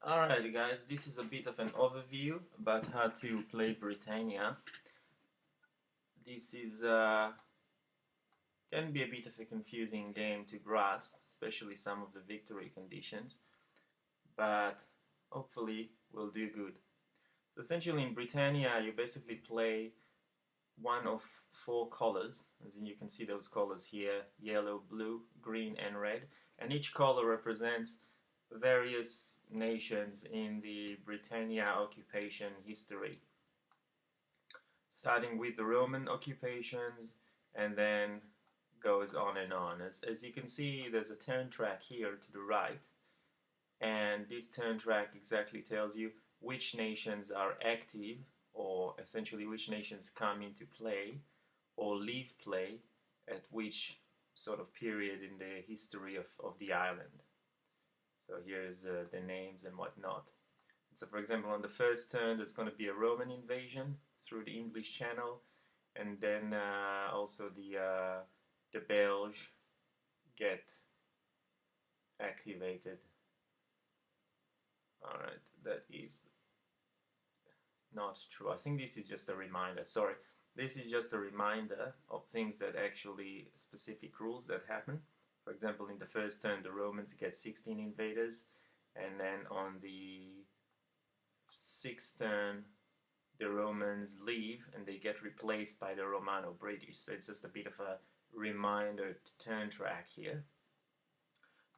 Alright guys, this is a bit of an overview about how to play Britannia. This is can be a bit of a confusing game to grasp, especially some of the victory conditions, but hopefully we'll do good. So essentially in Britannia you basically play one of four colors, as in you can see those colors here, yellow, blue, green and red, and each color represents various nations in the Britannia occupation history, starting with the Roman occupations and then goes on and on. As you can see, there's a turn track here to the right, and this turn track exactly tells you which nations are active, or essentially which nations come into play or leave play at which sort of period in the history of the island. So here's the names and whatnot. So for example, on the first turn there's going to be a Roman invasion through the English Channel, and then also the Belge get activated. Alright, that is not true. I think this is just a reminder. Sorry, this is just a reminder of things that actually, specific rules that happen. For example, in the first turn the Romans get 16 invaders, and then on the sixth turn the Romans leave and they get replaced by the Romano-British. So it's just a bit of a reminder to turn track here.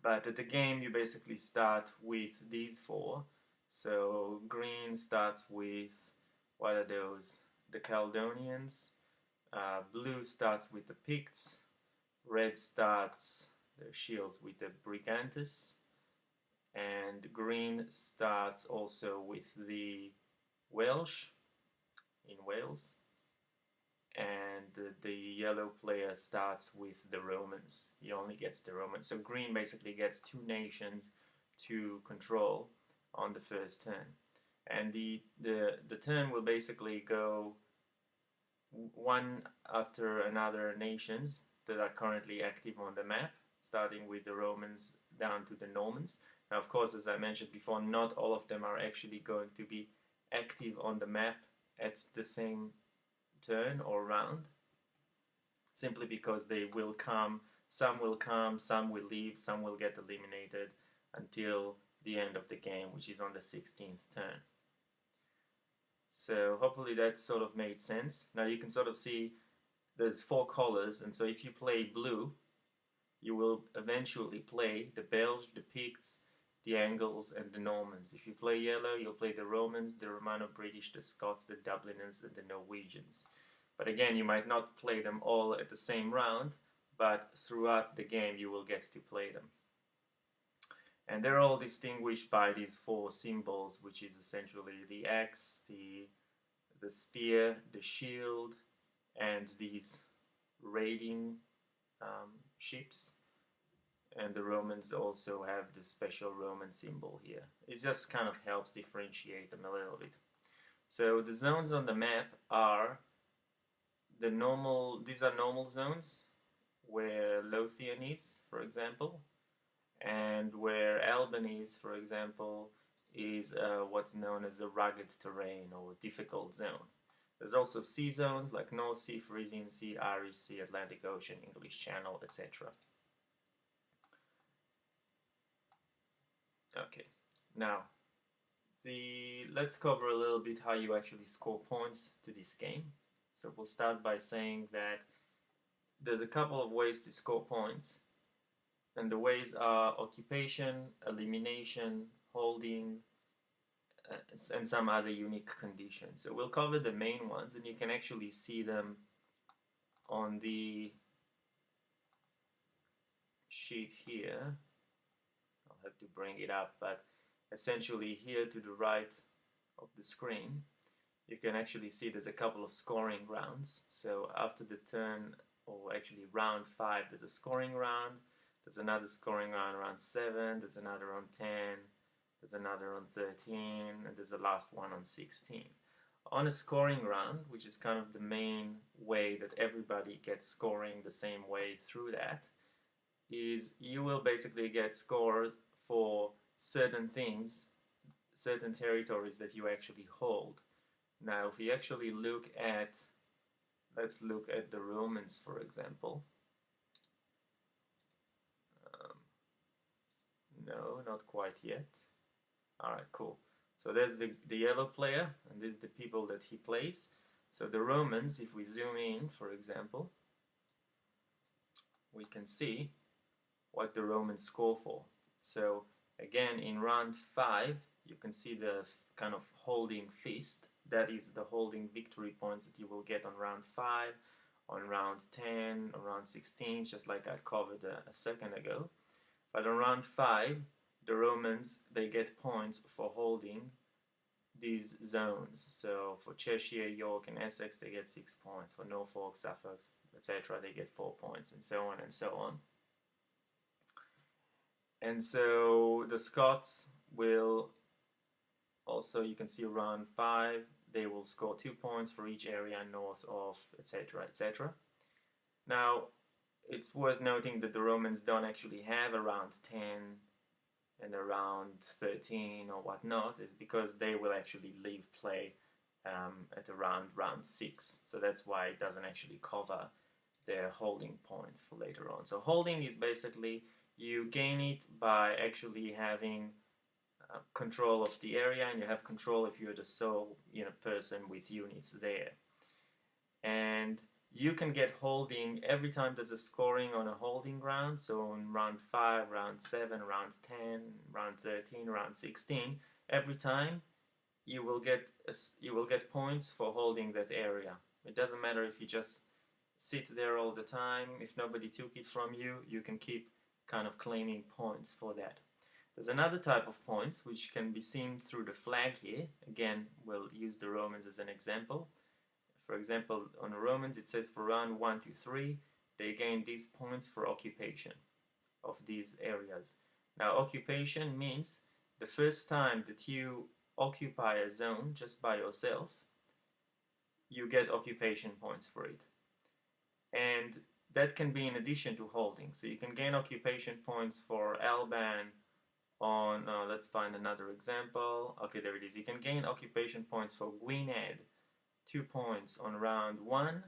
But at the game you basically start with these four. So green starts with, what are those? The Caledonians. Blue starts with the Picts. Red starts their shields with the Brigantes. And green starts also with the Welsh in Wales. And the yellow player starts with the Romans. He only gets the Romans. So green basically gets two nations to control on the first turn. And the turn will basically go one after another nations that are currently active on the map, starting with the Romans down to the Normans. Now, of course, as I mentioned before, not all of them are actually going to be active on the map at the same turn or round, simply because they will come, some will leave, some will get eliminated until the end of the game, which is on the 16th turn. So hopefully that sort of made sense. Now you can sort of see there's four colors, and so if you play blue, you will eventually play the Belge, the Picts, the Angles, and the Normans. If you play yellow, you'll play the Romans, the Romano-British, the Scots, the Dubliners, and the Norwegians. But again, you might not play them all at the same round, but throughout the game you will get to play them. And they're all distinguished by these four symbols, which is essentially the axe, the spear, the shield, and these raiding ships. And the Romans also have the special Roman symbol here. It just kind of helps differentiate them a little bit. So the zones on the map are the normal, these are normal zones where Lothian is, for example, and where Albany is, for example, is what's known as a rugged terrain or difficult zone. There's also sea zones like North Sea, Frisian Sea, Irish Sea, Atlantic Ocean, English Channel, etc. Okay, now let's cover a little bit how you actually score points to this game. So we'll start by saying that there's a couple of ways to score points, and the ways are occupation, elimination, holding, and some other unique conditions. So we'll cover the main ones, and you can actually see them on the sheet here. I'll have to bring it up, but essentially here to the right of the screen you can actually see there's a couple of scoring rounds. So after the turn, or actually round 5, there's a scoring round, there's another scoring round around 7, there's another on 10, there's another on 13, and there's the last one on 16. On a scoring round, which is kind of the main way that everybody gets scoring the same way through that, is you will basically get scores for certain things certain territories that you actually hold. Now, if we actually look at, let's look at the Romans, for example. No, not quite yet. Alright, cool. So there's the yellow player, and this is the people that he plays. So the Romans, if we zoom in, for example, we can see what the Romans score for. So again, in round 5, you can see the kind of holding fist. That is the holding victory points that you will get on round 5, on round 10, on round 16, just like I covered a second ago. But on round 5, the Romans, they get points for holding these zones. So for Cheshire, York, and Essex, they get 6 points. For Norfolk, Suffolk, etc., they get 4 points, and so on and so on. And so the Scots will also, you can see round 5, they will score 2 points for each area north of, etc., etc. Now, it's worth noting that the Romans don't actually have a round 10 and a round 13 or whatnot, is because they will actually leave play at around round 6. So that's why it doesn't actually cover their holding points for later on. So holding is basically you gain it by actually having control of the area, and you have control if you're the sole person with units there. And you can get holding every time there's a scoring on a holding round. So in round 5, round 7, round 10, round 13, round 16, every time you will get points for holding that area. It doesn't matter if you just sit there all the time. If nobody took it from you, you can keep kind of claiming points for that. There's another type of points which can be seen through the flag here. Again, we'll use the Romans as an example. For example, on the Romans it says for round 1 to 3, they gain these points for occupation of these areas. Now, occupation means the first time that you occupy a zone just by yourself, you get occupation points for it. And that can be in addition to holding. So you can gain occupation points for Alban on, let's find another example. Okay, there it is. You can gain occupation points for Gwynedd, 2 points on round 1,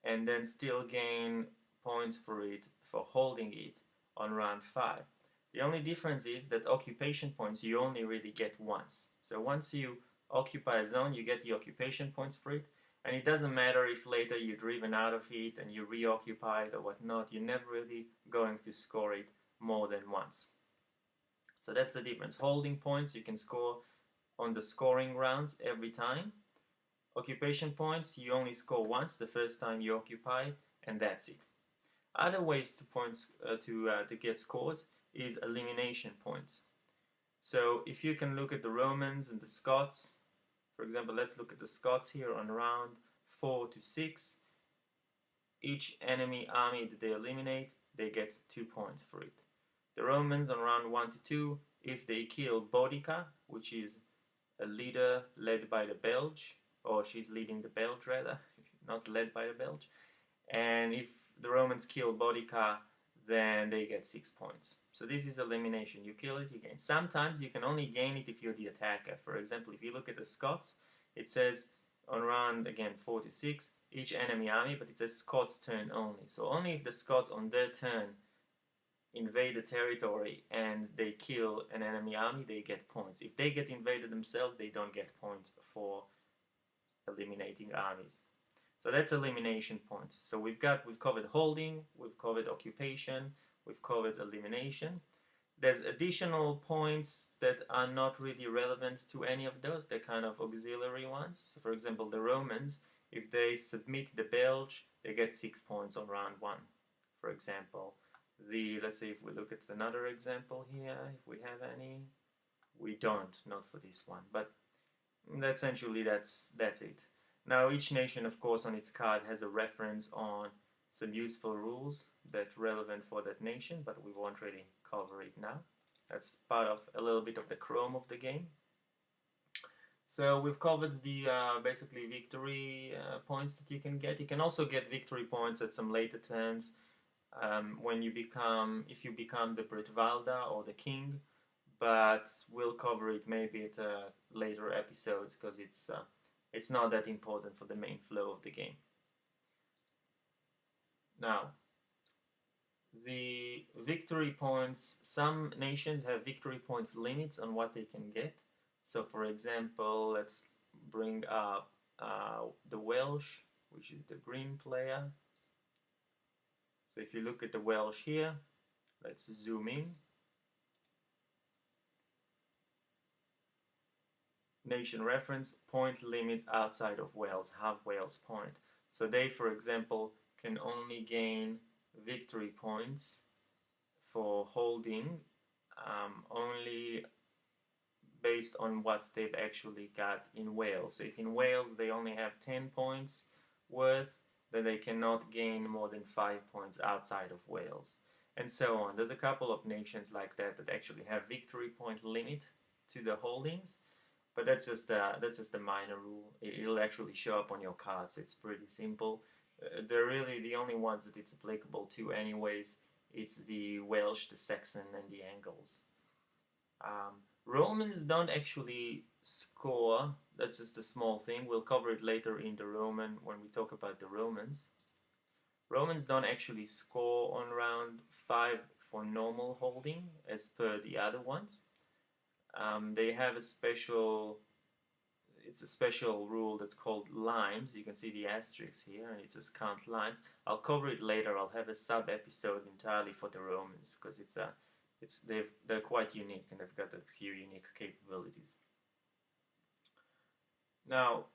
and then still gain points for it, for holding it, on round 5. The only difference is that occupation points you only really get once. So once you occupy a zone, you get the occupation points for it, and it doesn't matter if later you're driven out of it and you reoccupy it or whatnot, you're never really going to score it more than once. So that's the difference. Holding points you can score on the scoring rounds every time. Occupation points you only score once, the first time you occupy, and that's it. Other ways to get scores is elimination points. So if you can look at the Romans and the Scots, for example, let's look at the Scots here on round 4 to 6. Each enemy army that they eliminate, they get 2 points for it. The Romans on round 1 to 2, if they kill Boudica, which is a leader led by the Belge, or she's leading the Belge rather, not led by the Belge, and if the Romans kill Boudica, then they get 6 points. So this is elimination. You kill it, you gain. Sometimes you can only gain it if you're the attacker. For example, if you look at the Scots, it says on round, again, 4 to 6, each enemy army, but it says Scots turn only. So only if the Scots on their turn invade the territory and they kill an enemy army, they get points. If they get invaded themselves, they don't get points for eliminating armies. So that's elimination points. So we've covered holding, we've covered occupation, we've covered elimination. There's additional points that are not really relevant to any of those. They're kind of auxiliary ones. So for example, the Romans, if they submit the Belge, they get 6 points on round 1, for example. Let's say if we look at another example here, if we have any, we don't, not for this one, but essentially that's it. Now each nation, of course, on its card has a reference on some useful rules that's relevant for that nation, but we won't really cover it now. That's part of a little bit of the chrome of the game. So we've covered the basically victory points that you can get. You can also get victory points at some later turns. If you become the Britvalda or the king, but we'll cover it maybe at later episodes because it's not that important for the main flow of the game. Now, the victory points, some nations have victory points limits on what they can get. So for example, let's bring up the Welsh, which is the green player. So if you look at the Welsh here, let's zoom in. Nation reference, point limit outside of Wales, half Wales point. So they, for example, can only gain victory points for holding only based on what they've actually got in Wales. So if in Wales they only have 10 points worth, then they cannot gain more than 5 points outside of Wales, and so on. There's a couple of nations like that that actually have victory point limit to the holdings, but that's just a minor rule. It'll actually show up on your card, so it's pretty simple. They're really the only ones that it's applicable to anyways. It's the Welsh, the Saxon, and the Angles. Romans don't actually score. That's just a small thing. We'll cover it later in the Roman when we talk about the Romans. Romans don't actually score on round 5 for normal holding as per the other ones. They have a special rule that's called limes. You can see the asterisks here, and it says count limes. I'll cover it later. I'll have a sub episode entirely for the Romans because they're quite unique and they've got a few unique capabilities. Now,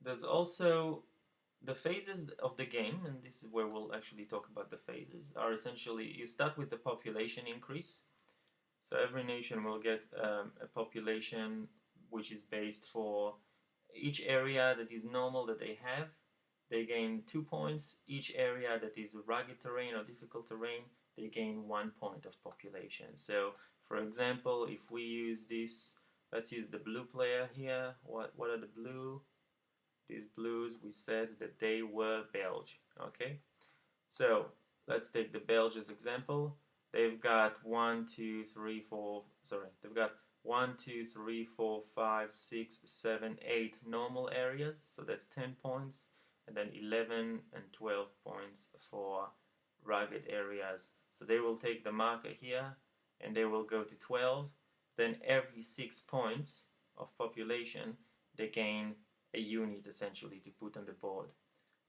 there's also the phases of the game, and this is where we'll actually talk about the phases, are essentially you start with the population increase. So every nation will get a population which is based for each area that is normal that they have. They gain 2 points. Each area that is rugged terrain or difficult terrain, they gain 1 point of population. So, for example, if we use this, let's use the blue player here. What are the blue? These blues, we said that they were Belge. Okay, so let's take the Belge as example. They've got 1, 2, 3, 4. Sorry, they've got 1, 2, 3, 4, 5, 6, 7, 8 normal areas. So that's 10 points, and then 11 and 12 points for rugged areas. So they will take the marker here, and they will go to 12. Then every 6 points of population, they gain a unit essentially to put on the board.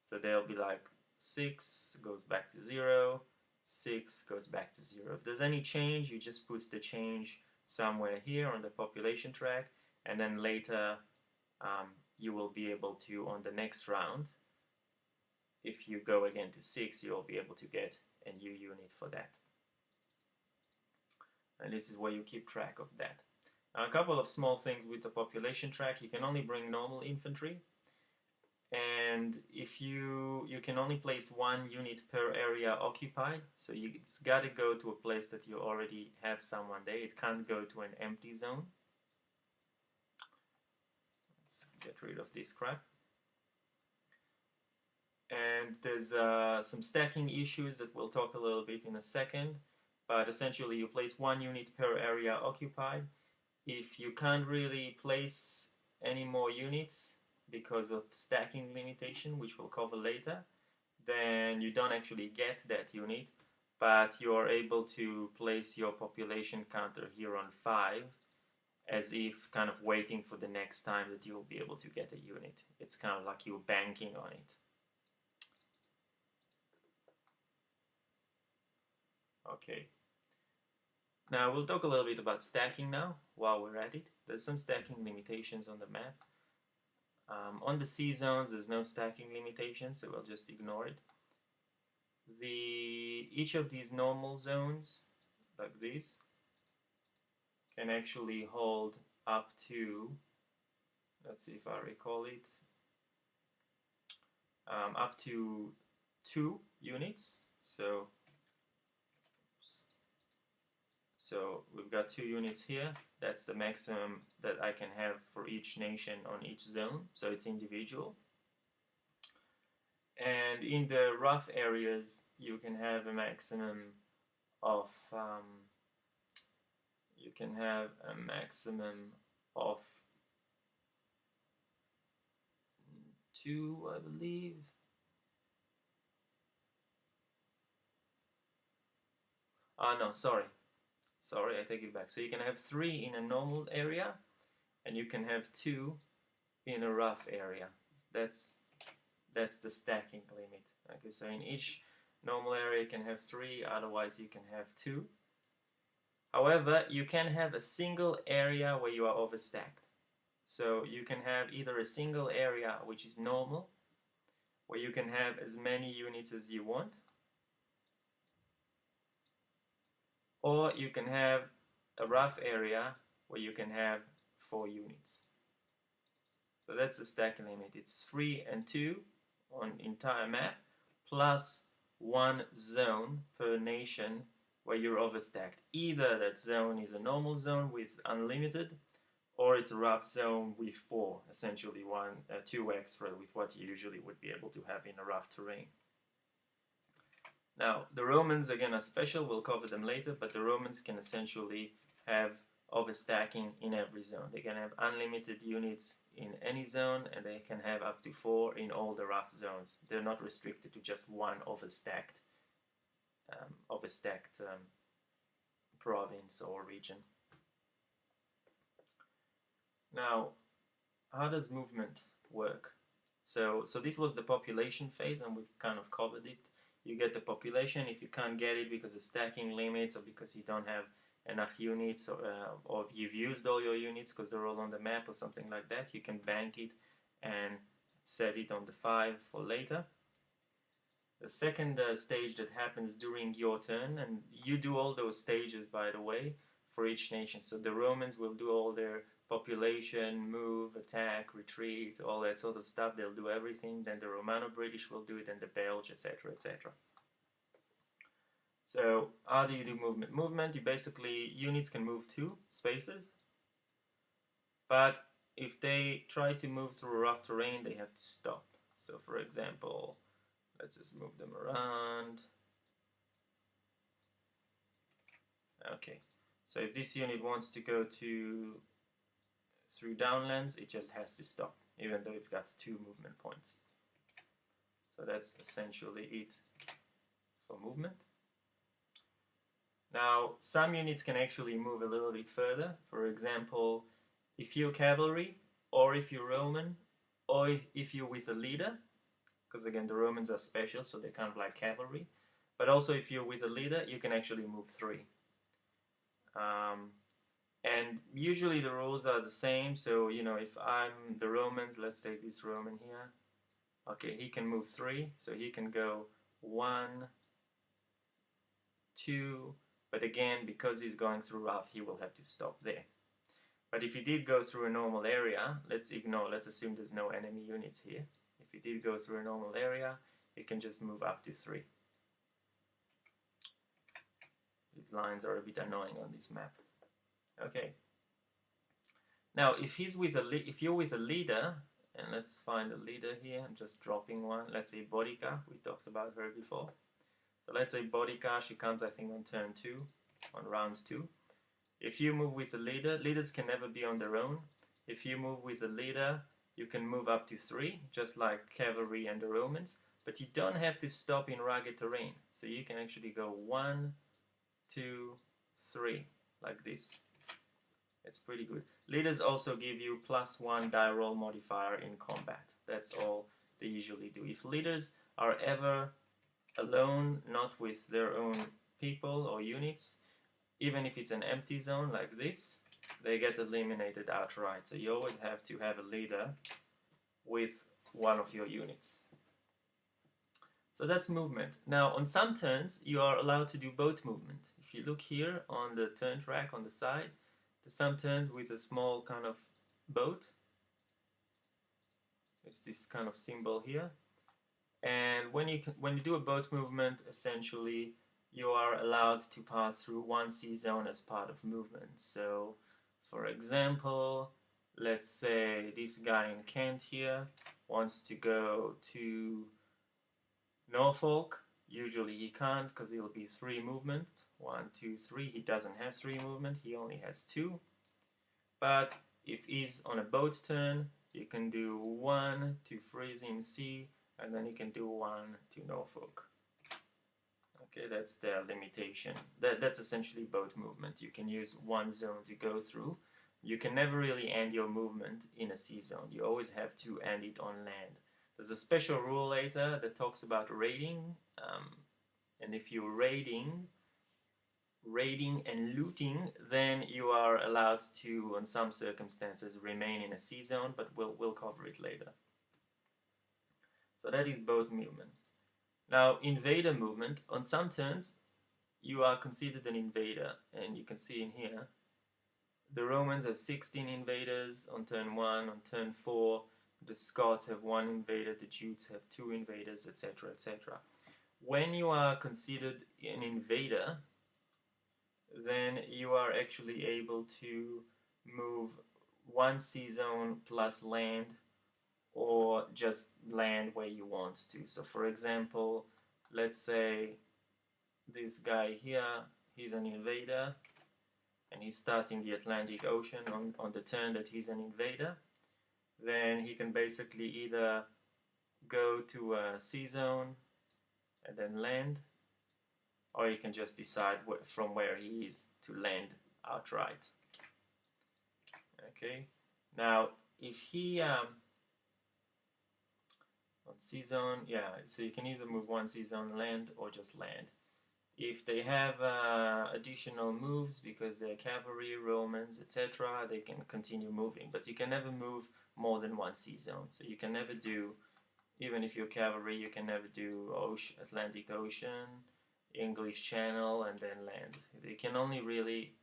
So they'll be like 6 goes back to 0, 6 goes back to 0. If there's any change, you just put the change somewhere here on the population track, and then later you will be able to, on the next round, if you go again to 6, you'll be able to get a new unit for that. And this is where you keep track of that. Now, a couple of small things with the population track. You can only bring normal infantry, and if you can only place 1 unit per area occupied, so it's got to go to a place that you already have someone there. It can't go to an empty zone. Let's get rid of this crap. And there's some stacking issues that we'll talk a little bit in a second, but essentially you place 1 unit per area occupied. If you can't really place any more units because of stacking limitation, which we'll cover later, then you don't actually get that unit, but you are able to place your population counter here on 5 as if kind of waiting for the next time that you'll be able to get a unit. It's kind of like you're banking on it. Okay. Now we'll talk a little bit about stacking now while we're at it. There's some stacking limitations on the map. On the C zones, there's no stacking limitation, so we'll just ignore it. Each of these normal zones, like this, can actually hold up to, let's see if I recall it, up to 2 units. So we've got 2 units here. That's the maximum that I can have for each nation on each zone. So it's individual. And in the rough areas, you can have a maximum of you can have a maximum of 2, I believe. No, sorry, I take it back. So you can have 3 in a normal area, and you can have 2 in a rough area. That's the stacking limit. Okay, so in each normal area you can have 3, otherwise you can have 2. However, you can have a single area where you are overstacked. So you can have either a single area which is normal, where you can have as many units as you want, or you can have a rough area where you can have 4 units. So that's the stacking limit. It's 3 and 2 on entire map, plus 1 zone per nation where you're overstacked. Either that zone is a normal zone with unlimited, or it's a rough zone with 4, essentially 2 extra with what you usually would be able to have in a rough terrain. Now, the Romans, again, are special. We'll cover them later, but the Romans can essentially have overstacking in every zone. They can have unlimited units in any zone, and they can have up to 4 in all the rough zones. They're not restricted to just one overstacked province or region. Now, how does movement work? So this was the population phase, and we've kind of covered it. You get the population. If you can't get it because of stacking limits, or because you don't have enough units, or you've used all your units because they're all on the map or something like that, you can bank it and set it on the 5 for later. The second stage that happens during your turn, and you do all those stages, by the way, for each nation. So the Romans will do all their population, move, attack, retreat, all that sort of stuff. They'll do everything. Then the Romano-British will do it, and the Belge, etc., etc. So how do you do movement? Movement, you basically, units can move 2 spaces, but if they try to move through a rough terrain, they have to stop. So for example, let's just move them around. Okay, so if this unit wants to go through downlands, it just has to stop, even though it's got 2 movement points. So that's essentially it for movement. Now, some units can actually move a little bit further. For example, if you're cavalry, or if you're Roman, or if you're with a leader, because again, the Romans are special, so they're kind of like cavalry. But also, if you're with a leader, you can actually move 3. And usually the rules are the same. So, you know, if I'm the Romans, let's take this Roman here. Okay, he can move 3, so he can go 1, 2, but again, because he's going through rough, he will have to stop there. But if he did go through a normal area, let's assume there's no enemy units here. If he did go through a normal area, he can just move up to 3. These lines are a bit annoying on this map. Okay. Now, if you're with a leader, and let's find a leader here, I'm just dropping one. Let's say Bodica, we talked about her before. So let's say Bodica, she comes I think on turn 2, on round 2. If you move with a leader, leaders can never be on their own. If you move with a leader, you can move up to 3, just like cavalry and the Romans, but you don't have to stop in rugged terrain. So you can actually go 1, 2, 3, like this. It's pretty good. Leaders also give you +1 die roll modifier in combat. That's all they usually do. If leaders are ever alone, not with their own people or units, even if it's an empty zone like this, they get eliminated outright. So you always have to have a leader with one of your units. So that's movement. Now on some turns you are allowed to do boat movement. If you look here on the turn track on the side, there's some turns with a small kind of boat. It's this kind of symbol here. And when you do a boat movement, essentially you are allowed to pass through one sea zone as part of movement. So, for example, let's say this guy in Kent here wants to go to Norfolk. Usually he can't because it'll be 3 movement. 1, 2, 3. He doesn't have 3 movement, he only has 2. But if he's on a boat turn, you can do 1 to freezing sea, and then you can do 1 to Norfolk. Okay, that's the limitation. That's essentially boat movement. You can use one zone to go through. You can never really end your movement in a sea zone. You always have to end it on land. There's a special rule later that talks about raiding, and if you're raiding and looting, then you are allowed to, in some circumstances, remain in a sea zone, but we'll cover it later. So that is boat movement. Now, invader movement, on some turns, you are considered an invader, and you can see in here, the Romans have 16 invaders on turn 1, on turn 4, the Scots have 1 invader, the Jutes have 2 invaders, etc., etc. When you are considered an invader, then you are actually able to move 1 sea zone plus land, or just land where you want to. So for example, let's say this guy here, he's an invader, and he's starting the Atlantic Ocean on the turn that he's an invader. Then he can basically either go to a sea zone and then land, or you can just decide from where he is to land outright. Okay, now if he on sea zone, yeah, so you can either move 1 sea zone land or just land. If they have additional moves because they're cavalry, Romans, etc., they can continue moving, but you can never move more than 1 sea zone. So you can never do, even if you're cavalry, you can never do Atlantic Ocean, English Channel, and then land. They can only really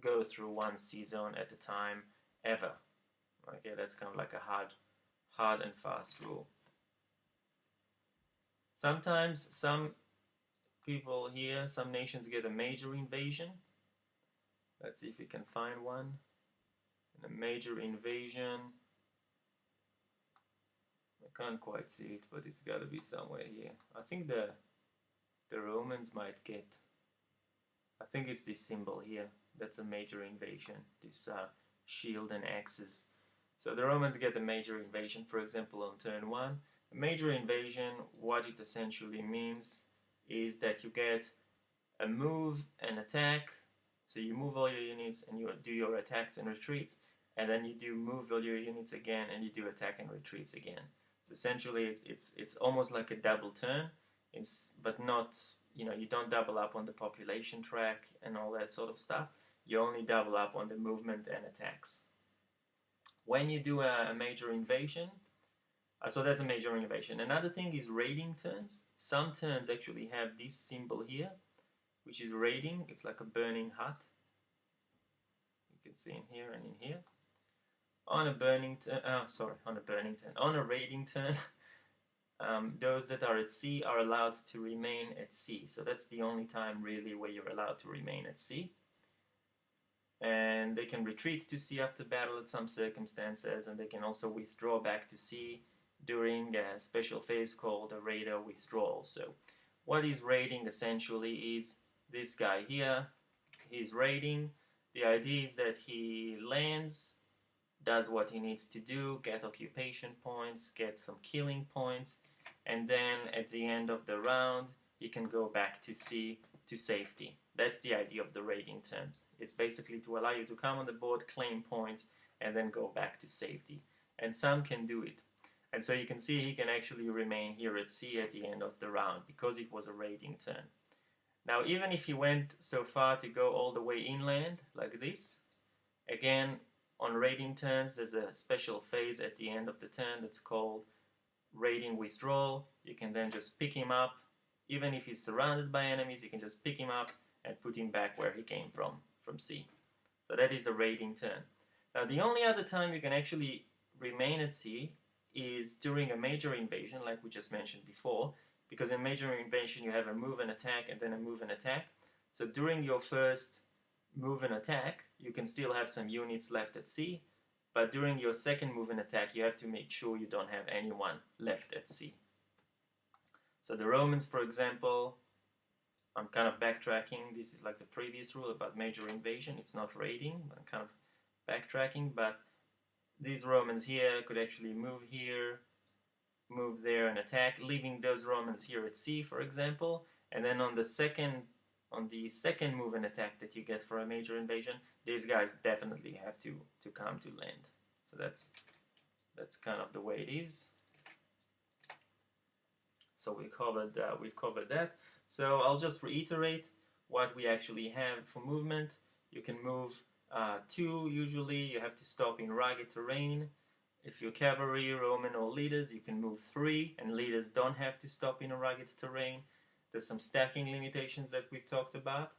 go through 1 sea zone at a time, ever. Okay, that's kind of like a hard and fast rule. Sometimes some people here, some nations get a major invasion. Let's see if we can find one. And a major invasion, I can't quite see it, but it's got to be somewhere here. I think the Romans might get, I think it's this symbol here. That's a major invasion, this shield and axes. So the Romans get a major invasion, for example, on turn 1. A major invasion, what it essentially means is that you get a move and attack. So you move all your units and you do your attacks and retreats, and then you do move all your units again and you do attack and retreats again. So essentially it's almost like a double turn, but not, you don't double up on the population track and all that sort of stuff. You only double up on the movement and attacks. When you do a major invasion, so that's a major invasion. Another thing is raiding turns. Some turns actually have this symbol here, which is raiding. It's like a burning hut. You can see in here and in here. On a raiding turn, those that are at sea are allowed to remain at sea. So that's the only time really where you're allowed to remain at sea. And they can retreat to sea after battle at some circumstances, and they can also withdraw back to sea during a special phase called a raider withdrawal. So what is raiding essentially is this guy here. He's raiding. The idea is that he lands, does what he needs to do, get occupation points, get some killing points, and then at the end of the round he can go back to sea to safety. That's the idea of the raiding terms. It's basically to allow you to come on the board, claim points, and then go back to safety. And some can do it. And so you can see he can actually remain here at sea at the end of the round because it was a raiding turn. Now, even if he went so far to go all the way inland, like this, again, on raiding turns, there's a special phase at the end of the turn that's called raiding withdrawal. You can then just pick him up. Even if he's surrounded by enemies, you can just pick him up and put him back where he came from sea. So that is a raiding turn. Now, the only other time you can actually remain at sea is during a major invasion, like we just mentioned before, because in major invasion you have a move and attack and then a move and attack. So during your first move and attack, you can still have some units left at sea, but during your second move and attack, you have to make sure you don't have anyone left at sea. So the Romans, for example, I'm kind of backtracking. This is like the previous rule about major invasion. It's not raiding. I'm kind of backtracking, but these Romans here could actually move here, move there and attack, leaving those Romans here at sea, for example. And then on the second move and attack that you get for a major invasion, these guys definitely have to come to land. So that's kind of the way it is. So we've covered that. So I'll just reiterate what we actually have for movement. You can move 2 usually. You have to stop in rugged terrain. If you're cavalry, Roman, or leaders, you can move 3, and leaders don't have to stop in a rugged terrain. There's some stacking limitations that we've talked about.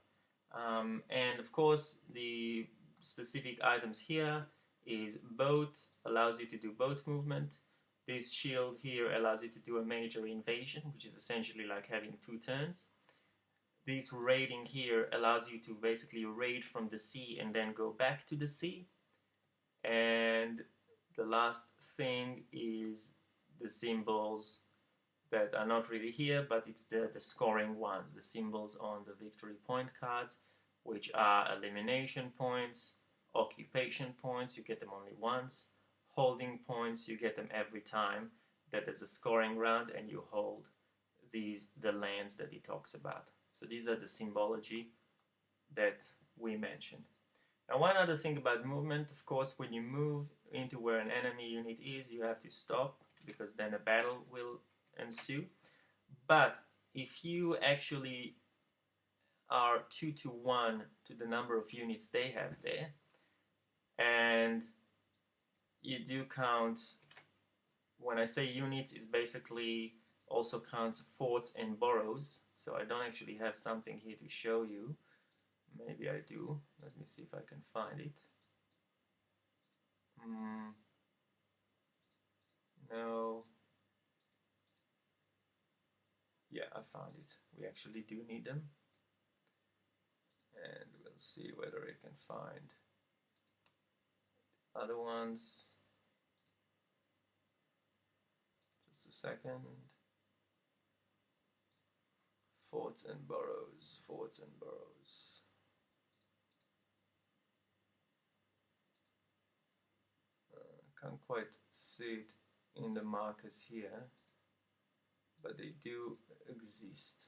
And of course, the specific items here is boat, allows you to do boat movement. This shield here allows you to do a major invasion, which is essentially like having 2 turns. This raiding here allows you to basically raid from the sea and then go back to the sea. And the last thing is the symbols that are not really here, but it's the scoring ones, the symbols on the victory point cards, which are elimination points, occupation points, you get them only once, holding points, you get them every time that there's a scoring round and you hold the lands that he talks about. So these are the symbology that we mentioned. Now, one other thing about movement, of course, when you move into where an enemy unit is, you have to stop, because then a battle will ensue. But if you actually are 2-to-1 to the number of units they have there, and you do count, when I say units, it basically also counts forts and boroughs. So I don't actually have something here to show you. Maybe I do. Let me see if I can find it. No. Yeah, I found it. We actually do need them. And we'll see whether I can find other ones. Just a second. Forts and boroughs, forts and boroughs. Can't quite see it in the markers here, but they do exist.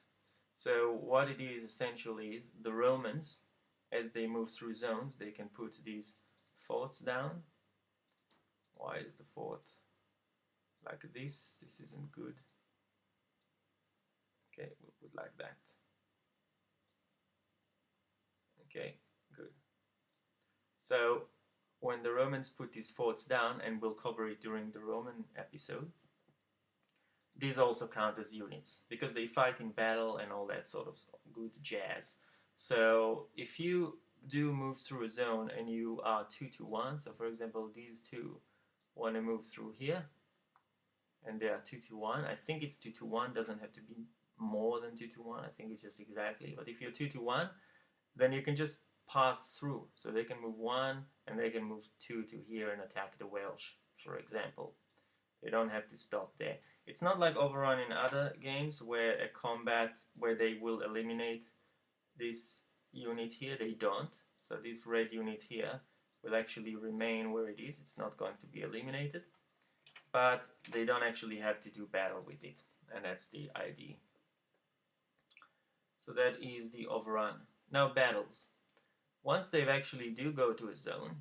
So what it is essentially is the Romans, as they move through zones, they can put these forts down. Why is the fort like this? This isn't good. Okay, we'll put like that. Okay, good. So when the Romans put these forts down, and we'll cover it during the Roman episode, these also count as units, because they fight in battle and all that sort of good jazz. So if you do move through a zone and you are 2-to-1, so for example these two want to move through here, and they are 2-to-1, I think it's 2-to-1, doesn't have to be more than 2-to-1, I think it's just exactly, but if you're 2-to-1, then you can just pass through. So they can move 1 and they can move 2 to here and attack the Welsh, for example. They don't have to stop there. It's not like Overrun in other games where a combat where they will eliminate this unit here. They don't. So this red unit here will actually remain where it is. It's not going to be eliminated. But they don't actually have to do battle with it. And that's the idea. So that is the Overrun. Now battles. Once they actually do go to a zone,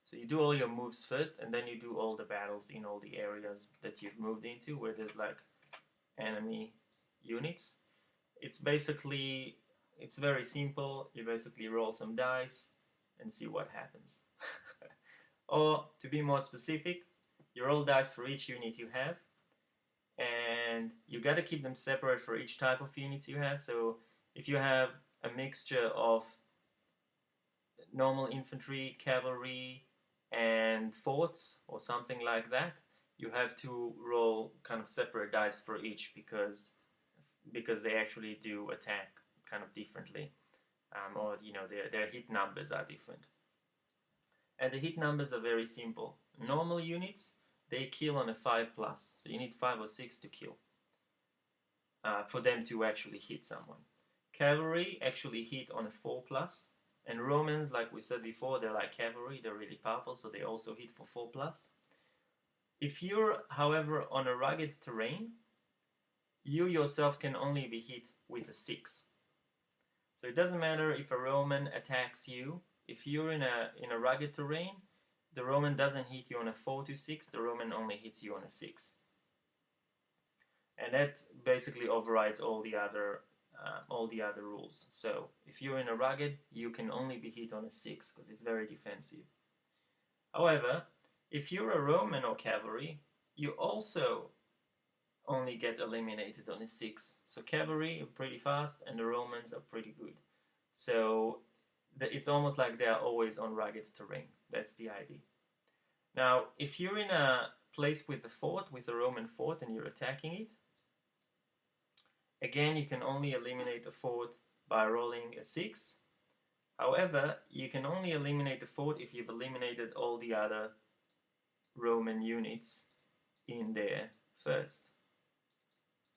so you do all your moves first, and then you do all the battles in all the areas that you've moved into where there's like enemy units. It's very simple. You basically roll some dice and see what happens. Or to be more specific, you roll dice for each unit you have, and you got to keep them separate for each type of units you have. So if you have a mixture of normal infantry, cavalry, and forts, or something like that, you have to roll kind of separate dice for each, because they actually do attack kind of differently, or their hit numbers are different. And the hit numbers are very simple. Normal units, they kill on a 5+, so you need 5 or 6 to kill for them to actually hit someone. cavalry actually hit on a 4+, and Romans, like we said before, they're like cavalry, they're really powerful, so they also hit for 4+. If you're, however, on a rugged terrain, you yourself can only be hit with a 6. So it doesn't matter if a Roman attacks you. If you're in a rugged terrain, the Roman doesn't hit you on a 4 to 6, the Roman only hits you on a 6. And that basically overrides all the other rules. So if you're in a rugged, you can only be hit on a 6 because it's very defensive. However, if you're a Roman or cavalry, you also only get eliminated on a 6. So cavalry are pretty fast and the Romans are pretty good. So it's almost like they're always on rugged terrain. That's the idea. Now, if you're in a place with a fort, with a Roman fort, and you're attacking it, again, you can only eliminate a fort by rolling a 6. However, you can only eliminate the fort if you've eliminated all the other Roman units in there first.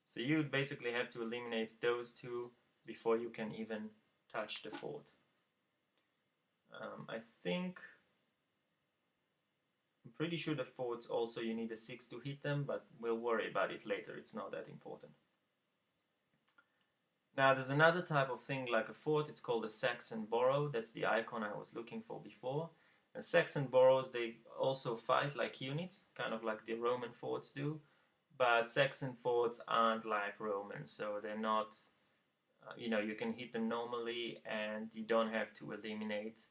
So you would basically have to eliminate those two before you can even touch the fort. I'm pretty sure the forts also you need a 6 to hit them, but we'll worry about it later. It's not that important. Now there's another type of thing like a fort. It's called a Saxon borough. That's the icon I was looking for before. And Saxon boroughs, they also fight like units, kind of like the Roman forts do. But Saxon forts aren't like Romans, so they're not, you can hit them normally and you don't have to eliminate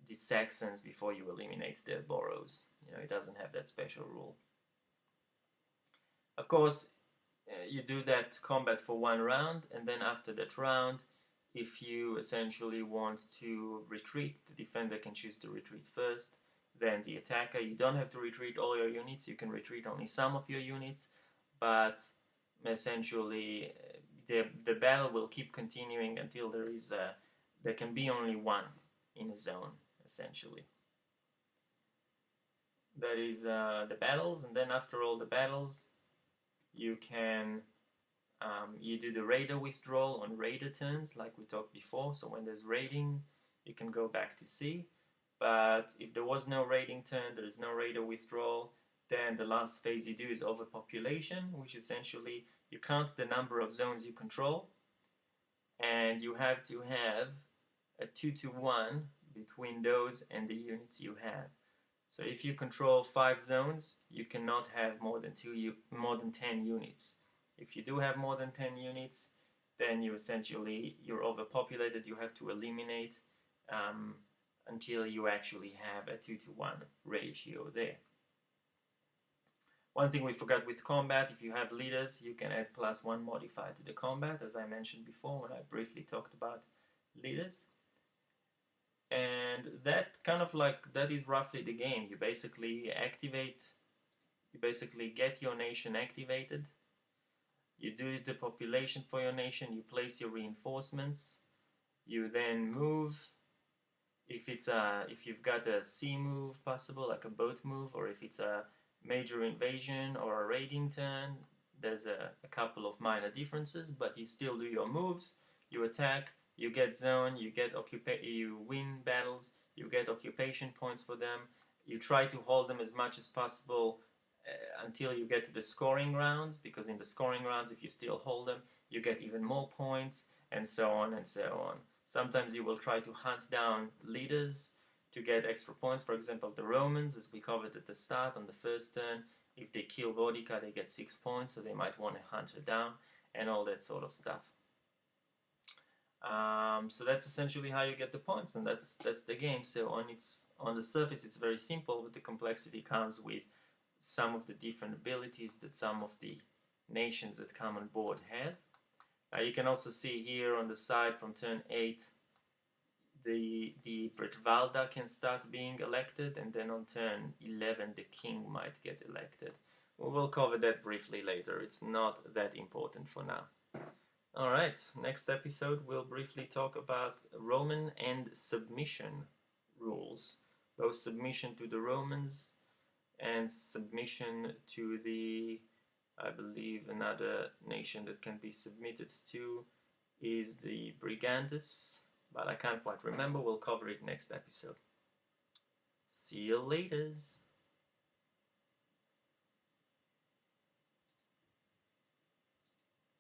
the Saxons before you eliminate their boroughs. It doesn't have that special rule. Of course, you do that combat for 1 round, and then after that round, if you essentially want to retreat, the defender can choose to retreat first, then the attacker. You don't have to retreat all your units, you can retreat only some of your units, but essentially the battle will keep continuing until there can be only one in a zone, essentially. That is the battles, and then after all the battles, you can you do the raider withdrawal on raider turns, like we talked before. So when there's raiding, you can go back to sea. But if there was no raiding turn, there is no raider withdrawal, then the last phase you do is overpopulation, which essentially you count the number of zones you control, and you have to have a 2-to-1 between those and the units you have. So if you control 5 zones, you cannot have more than 10 units. If you do have more than 10 units, then you're overpopulated. You have to eliminate until you actually have a 2-to-1 ratio there. One thing we forgot with combat, if you have leaders, you can add +1 modifier to the combat, as I mentioned before when I briefly talked about leaders. And that is roughly the game. You basically get your nation activated. You do the population for your nation, you place your reinforcements, you then move. If you've got a sea move possible, like a boat move, or if it's a major invasion or a raiding turn, there's a couple of minor differences, but you still do your moves, you attack, you get zone, you win battles, you get occupation points for them, you try to hold them as much as possible until you get to the scoring rounds, because in the scoring rounds, if you still hold them, you get even more points, and so on and so on. Sometimes you will try to hunt down leaders to get extra points. For example, the Romans, as we covered at the start on the first turn, if they kill Boudica, they get 6 points, so they might want to hunt her down, and all that sort of stuff. So that's essentially how you get the points, and that's the game. So on the surface, it's very simple, but the complexity comes with some of the different abilities that some of the nations that come on board have. You can also see here on the side from turn 8, the Bretvalda can start being elected, and then on turn 11 the king might get elected. We will cover that briefly later. It's not that important for now. Alright, next episode we'll briefly talk about Roman and submission rules. Both submission to the Romans and submission to I believe, another nation that can be submitted to is the Brigandus, but I can't quite remember. We'll cover it next episode. See you laters.